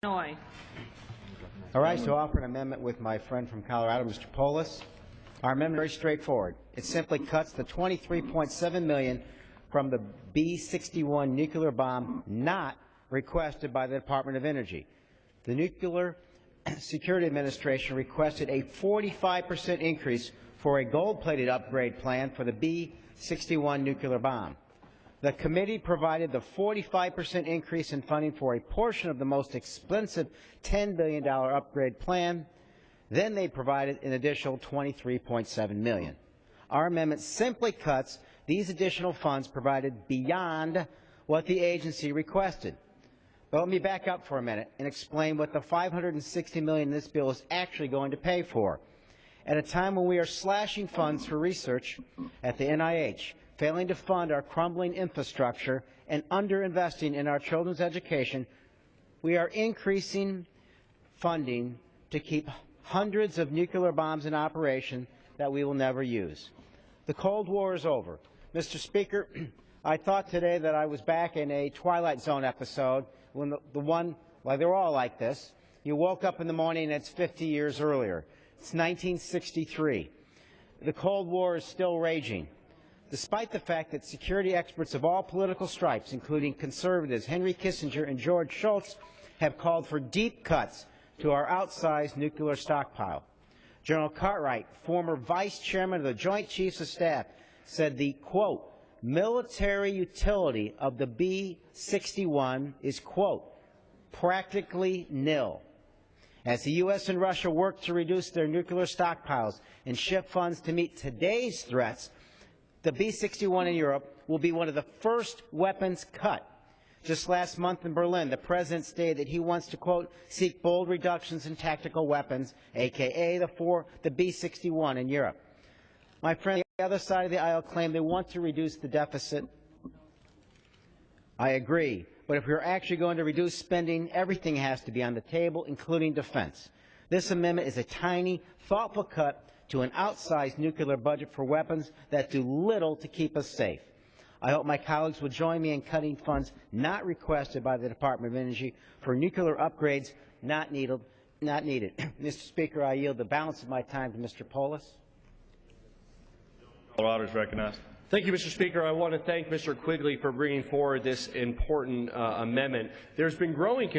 Illinois. All right, to offer an amendment with my friend from Colorado, Mr. Polis. Our amendment is very straightforward. It simply cuts the $23.7 million from the B-61 nuclear bomb not requested by the Department of Energy. The Nuclear Security Administration requested a 45% increase for a gold-plated upgrade plan for the B-61 nuclear bomb. The committee provided the 45% increase in funding for a portion of the most expensive $10 billion upgrade plan. Then they provided an additional $23.7 million. Our amendment simply cuts these additional funds provided beyond what the agency requested. But let me back up for a minute and explain what the $560 million in this bill is actually going to pay for. At a time when we are slashing funds for research at the NIH, failing to fund our crumbling infrastructure, and underinvesting in our children's education, we are increasing funding to keep hundreds of nuclear bombs in operation that we will never use. The Cold War is over. Mr. Speaker, I thought today that I was back in a Twilight Zone episode when they're all like this. You woke up in the morning and it's 50 years earlier. It's 1963. The Cold War is still raging, despite the fact that security experts of all political stripes, including conservatives Henry Kissinger and George Shultz, have called for deep cuts to our outsized nuclear stockpile. General Cartwright, former vice chairman of the Joint Chiefs of Staff, said the, quote, military utility of the B-61 is, quote, practically nil. As the U.S. and Russia work to reduce their nuclear stockpiles and shift funds to meet today's threats, the B-61 in Europe will be one of the first weapons cut. Just last month in Berlin, the President stated that he wants to, quote, seek bold reductions in tactical weapons, a.k.a. the B-61 in Europe. My friend on the other side of the aisle claim they want to reduce the deficit. I agree. But if we're actually going to reduce spending, everything has to be on the table, including defense. This amendment is a tiny, thoughtful cut to an outsized nuclear budget for weapons that do little to keep us safe. I hope my colleagues will join me in cutting funds not requested by the Department of Energy for nuclear upgrades not needed. Mr. Speaker, I yield the balance of my time to Mr. Polis. Colorado is recognized. Thank you, Mr. Speaker. I want to thank Mr. Quigley for bringing forward this important amendment. There's been growing